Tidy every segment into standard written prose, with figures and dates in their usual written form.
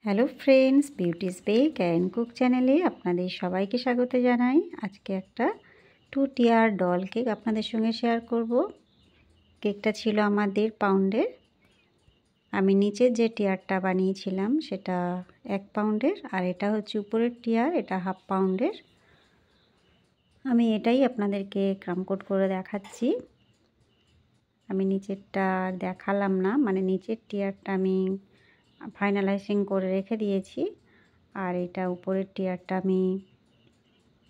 Hello friends, beauties bake and cook চ্যানেলে আপনাদের সবাইকে স্বাগত জানাই। আজকে একটা 2 টিয়ার ডল কেক আপনাদের সঙ্গে শেয়ার করব। কেকটা ছিল আমার 1.5 পাউন্ডের। আমি নিচের যে টিয়ারটা বানিয়েছিলাম সেটা 1 পাউন্ডের, আর এটা হচ্ছে উপরের টিয়ার, এটা 1/2 পাউন্ডের। আমি এটাই আপনাদেরকে ক্রামকোট করে দেখাচ্ছি। আমি নিচেরটা দেখালাম না, মানে নিচের টিয়ারটা আমি ফাইনালাইজিং করে রেখে দিয়েছি, আর এটা উপরের টিয়ারটা আমি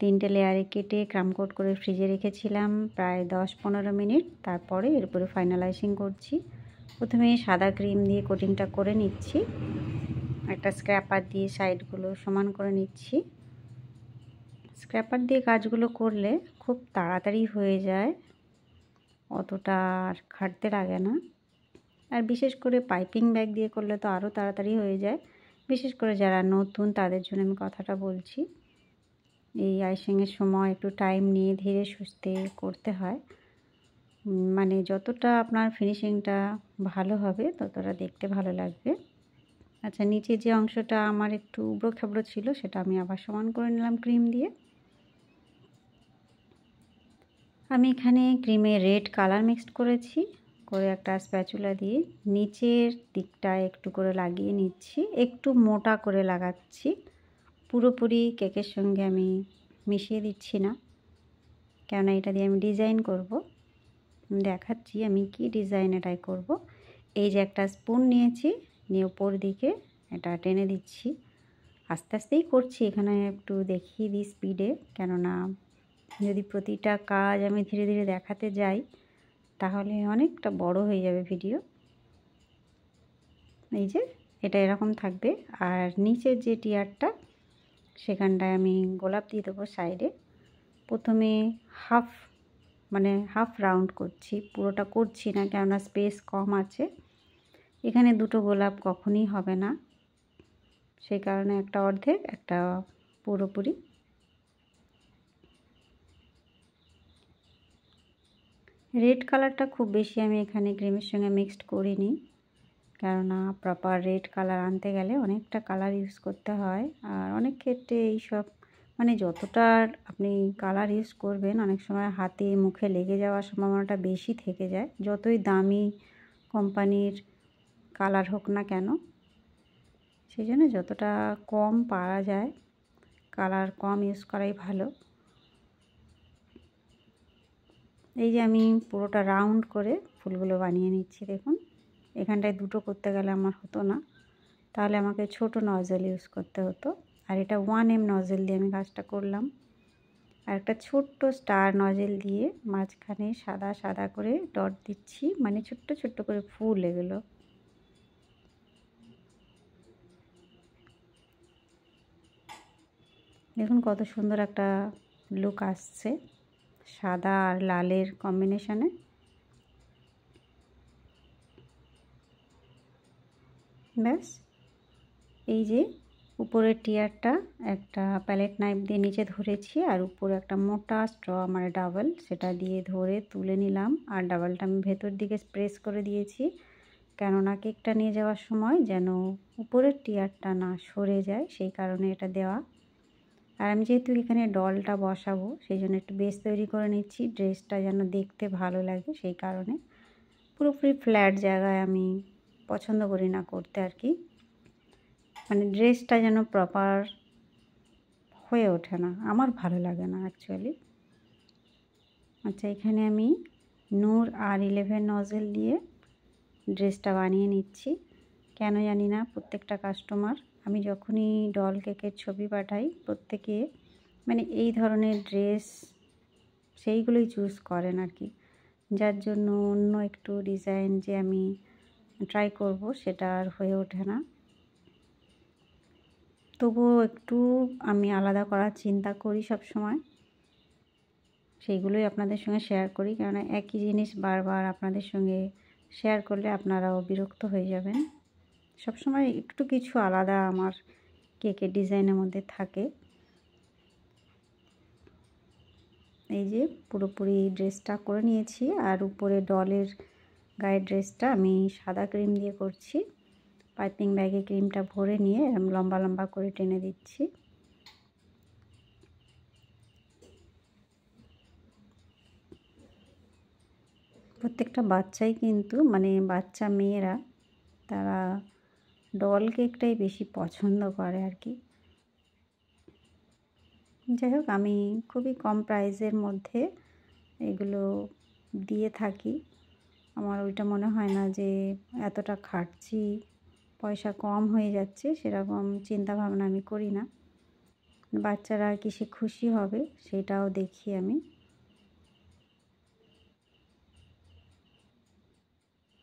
3টে লেয়ারে কেটে ক্রামকোট করে ফ্রিজে রেখেছিলাম প্রায় 10-15 মিনিট। তারপরে এর উপরে ফাইনালাইজিং করছি। প্রথমে সাদা ক্রিম দিয়ে কোটিংটা করে নিচ্ছি, একটা স্ক্র্যাপার দিয়ে সাইডগুলো সমান করে নিচ্ছি। স্ক্র্যাপার দিয়ে কাজগুলো করলে খুব তাড়াতাড়ি হয়ে যায়, অতটা আর খাটতে লাগে না। আর বিশেষ করে পাইপিং ব্যাগ দিয়ে করলে তো আরও তাড়াতাড়ি হয়ে যায়। বিশেষ করে যারা নতুন তাদের জন্য আমি কথাটা বলছি। এই আইসিংয়ের সময় একটু টাইম নিয়ে ধীরে সুস্থে করতে হয়, মানে যতটা আপনার ফিনিশিংটা ভালো হবে ততটা দেখতে ভালো লাগবে। আচ্ছা, নিচে যে অংশটা আমার একটু উবড়ো খেবড়ো ছিল সেটা আমি আবার সমান করে নিলাম ক্রিম দিয়ে। আমি এখানে ক্রিমে রেড কালার মিক্সড করেছি, করে একটা স্প্যাচুলা দিয়ে নিচের দিকটা একটু করে লাগিয়ে নিচ্ছি। একটু মোটা করে লাগাচ্ছি, পুরোপুরি কেকের সঙ্গে আমি মিশিয়ে দিচ্ছি না, কেননা এটা দিয়ে আমি ডিজাইন করব। দেখাচ্ছি আমি কি ডিজাইন এটাই করব। এই যে একটা স্পুন নিয়েছি, নিয়ে উপর দিকে এটা টেনে দিচ্ছি। আস্তে আস্তেই করছি, এখানে একটু দেখিয়ে দিই স্পিডে, কেননা যদি প্রতিটা কাজ আমি ধীরে ধীরে দেখাতে যাই তাহলে অনেকটা বড় হয়ে যাবে ভিডিও। এই যে এটা এরকম থাকবে, আর নিচের যে টিয়ারটা সেখানটায় আমি গোলাপ দিয়ে দেবো সাইডে। প্রথমে হাফ রাউন্ড করছি, পুরোটা করছি না, কেননা স্পেস কম আছে। এখানে 2টো গোলাপ কখনই হবে না, সেই কারণে একটা অর্ধেক, একটা পুরোপুরি। রেড কালারটা খুব বেশি আমি এখানে ক্রিমের সঙ্গে মিক্সড করিনি, কেননা প্রপার রেড কালার আনতে গেলে অনেকটা কালার ইউজ করতে হয়। আর অনেক ক্ষেত্রে এইসব মানে যতটা আপনি কালার ইউজ করবেন অনেক সময় হাতে মুখে লেগে যাওয়ার সম্ভাবনাটা বেশি থেকে যায়, যতই দামি কোম্পানির কালার হোক না কেন। সেই জন্য যতটা কম পারা যায় কালার কম ইউজ করাই ভালো। এই যে আমি পুরোটা রাউন্ড করে ফুলগুলো বানিয়ে নিচ্ছি। দেখুন, এখানটায় 2টো করতে গেলে আমার হতো না, তাহলে আমাকে ছোট নজল ইউজ করতে হতো। আর এটা 1M নজল দিয়ে আমি কাজটা করলাম, আর একটা ছোট্ট স্টার নজল দিয়ে মাঝখানে সাদা সাদা করে ডট দিচ্ছি, মানে ছোট্ট ছোট্ট করে ফুল এগুলো। দেখুন কত সুন্দর একটা লুক আসছে সাদা আর লালের কম্বিনেশনে। ব্যাস, এই যে উপরের টিয়ারটা একটা প্যালেট নাইফ দিয়ে নিচে ধরেছি, আর উপরে একটা মোটা স্ট্র মানে ডাবল, সেটা দিয়ে ধরে তুলে নিলাম। আর ডাবলটা আমি ভেতর দিকে প্রেস করে দিয়েছি, কেননা কেকটা নিয়ে যাওয়ার সময় যেন উপরের টিয়ারটা না সরে যায়, সেই কারণে এটা দেওয়া। আর আমি যেহেতু এখানে ডলটা বসাবো সেই জন্য একটু বেস তৈরি করে নিচ্ছি, ড্রেসটা যেন দেখতে ভালো লাগে, সেই কারণে। পুরোপুরি ফ্ল্যাট জায়গায় আমি পছন্দ করি না করতে আর কি, মানে ড্রেসটা যেন প্রপার হয়ে ওঠে না, আমার ভালো লাগে না অ্যাকচুয়ালি। আচ্ছা, এখানে আমি নূর আর 11 নজেল দিয়ে ড্রেসটা বানিয়ে নিচ্ছি। কেন জানি না প্রত্যেকটা কাস্টমার, আমি যখনই ডল কেকের ছবি পাঠাই প্রত্যেকে মানে এই ধরনের ড্রেস সেইগুলোই চুজ করেন আর কি, যার জন্য অন্য একটু ডিজাইন যে আমি ট্রাই করব সেটা আর হয়ে ওঠে না। তবুও একটু আমি আলাদা করার চিন্তা করি সব সময়, সেইগুলোই আপনাদের সঙ্গে শেয়ার করি, কেননা একই জিনিস বারবার আপনাদের সঙ্গে শেয়ার করলে আপনারাও বিরক্ত হয়ে যাবেন। সবসময় একটু কিছু আলাদা আমার কেকের ডিজাইনের মধ্যে থাকে। এই যে পুরোপুরি ড্রেসটা করে নিয়েছি, আর উপরে ডলের গায়ের ড্রেসটা আমি সাদা ক্রিম দিয়ে করছি। পাইপিং ব্যাগে ক্রিমটা ভরে নিয়ে এরকম লম্বা লম্বা করে টেনে দিচ্ছি। প্রত্যেকটা বাচ্চাই কিন্তু মানে বাচ্চা মেয়েরা তারা ডল কেকটাই বেশি পছন্দ করে আর কি। যাই হোক, আমি খুবই কম প্রাইসের মধ্যে এগুলো দিয়ে থাকি। আমার ওইটা মনে হয় না যে এতটা খাটছি, পয়সা কম হয়ে যাচ্ছে, সেরকম চিন্তা ভাবনা আমি করি না। বাচ্চারা কিসে খুশি হবে সেটাও দেখি আমি।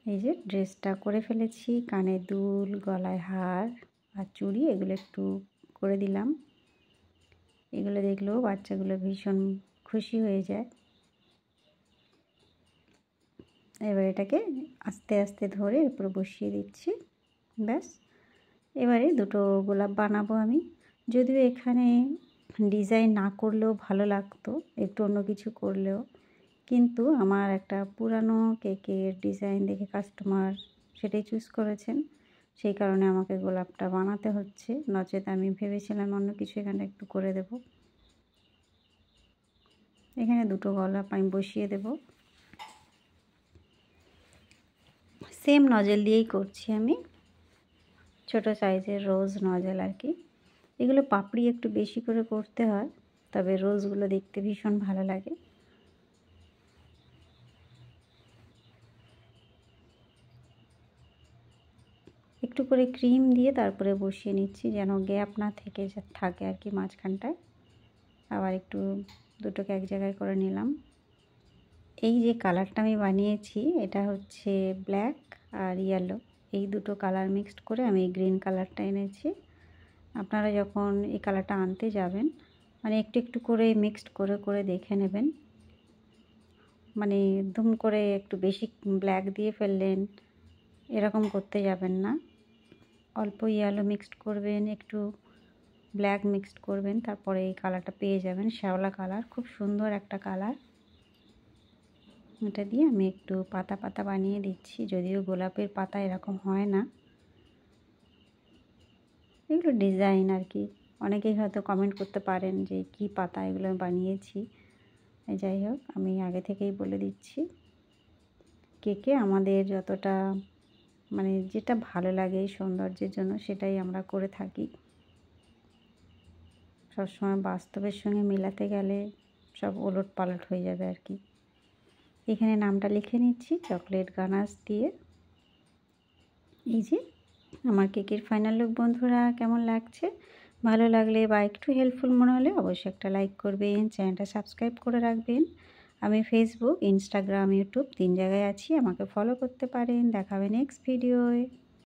এই যে ড্রেসটা করে ফেলেছি, কানে দুল, গলায় হার আর চুড়ি এগুলো একটু করে দিলাম। এগুলো দেখলেও বাচ্চাগুলো ভীষণ খুশি হয়ে যায়। এবার এটাকে আস্তে আস্তে ধরে এরপর বসিয়ে দিচ্ছি। ব্যাস, এবারে দুটো গোলাপ বানাবো আমি। যদিও এখানে ডিজাইন না করলেও ভালো লাগতো, একটু অন্য কিছু করলেও, কিন্তু আমার একটা পুরানো কেকের ডিজাইন দেখে কাস্টমার সেটাই চুজ করেছেন, সেই কারণে আমাকে গোলাপটা বানাতে হচ্ছে। নচেত আমি ভেবেছিলাম অন্য কিছু এখানে একটু করে দেব। এখানে দুটো গোলাপ আমি বসিয়ে দেব। সেম নজেল দিয়েই করছি আমি, ছোট সাইজের রোজ নজেল আর কি। এগুলো পাপড়ি একটু বেশি করে করতে হয়, তবে রোজগুলো দেখতে ভীষণ ভালো লাগে। একটু করে ক্রিম দিয়ে তারপরে বসিয়ে নিচ্ছি, যেন গ্যাপ না থেকে থাকে আর কি মাঝখানটায়। আবার একটু দুটোকে এক জায়গায় করে নিলাম। এই যে কালারটা আমি বানিয়েছি এটা হচ্ছে ব্ল্যাক আর ইয়েলো, এই দুটো কালার মিক্সড করে আমি গ্রিন কালারটা এনেছি। আপনারা যখন এই কালারটা আনতে যাবেন মানে একটু একটু করে মিক্সড করে করে দেখে নেবেন। মানে দুম করে একটু বেশি ব্ল্যাক দিয়ে ফেললেন এরকম করতে যাবেন না। অল্প ইয়েলো মিক্সড করবেন, একটু ব্ল্যাক মিক্সড করবেন, তারপরে এই কালারটা পেয়ে যাবেন। শ্যাওলা কালার, খুব সুন্দর একটা কালার। এটা দিয়ে আমি একটু পাতা পাতা বানিয়ে দিচ্ছি, যদিও গোলাপের পাতা এরকম হয় না, এগুলো ডিজাইন আর কি। অনেকেই হয়তো কমেন্ট করতে পারেন যে কি পাতা এগুলো বানিয়েছি। যাই হোক, আমি আগে থেকেই বলে দিচ্ছি, কেকে আমাদের যতটা মানে যেটা ভালো লাগে সৌন্দর্যের জন্য সেটাই আমরা করে থাকি। সবসময় বাস্তবের সঙ্গে মেলাতে গেলে সব ওলট পালট হয়ে যাবে আর কি। এখানে নামটা লিখে নিচ্ছি চকলেট গানাশ দিয়ে। এই যে আমার কেকের ফাইনাল লুক। বন্ধুরা, কেমন লাগছে? ভালো লাগলে বা একটু হেল্পফুল মনে হলে অবশ্যই একটা লাইক করবেন, চ্যানেলটা সাবস্ক্রাইব করে রাখবেন। আমি ফেসবুক, ইনস্টাগ্রাম, ইউটিউব 3 জায়গায় আছি, আমাকে ফলো করতে পারেন। দেখা হবে নেক্সট ভিডিওয়।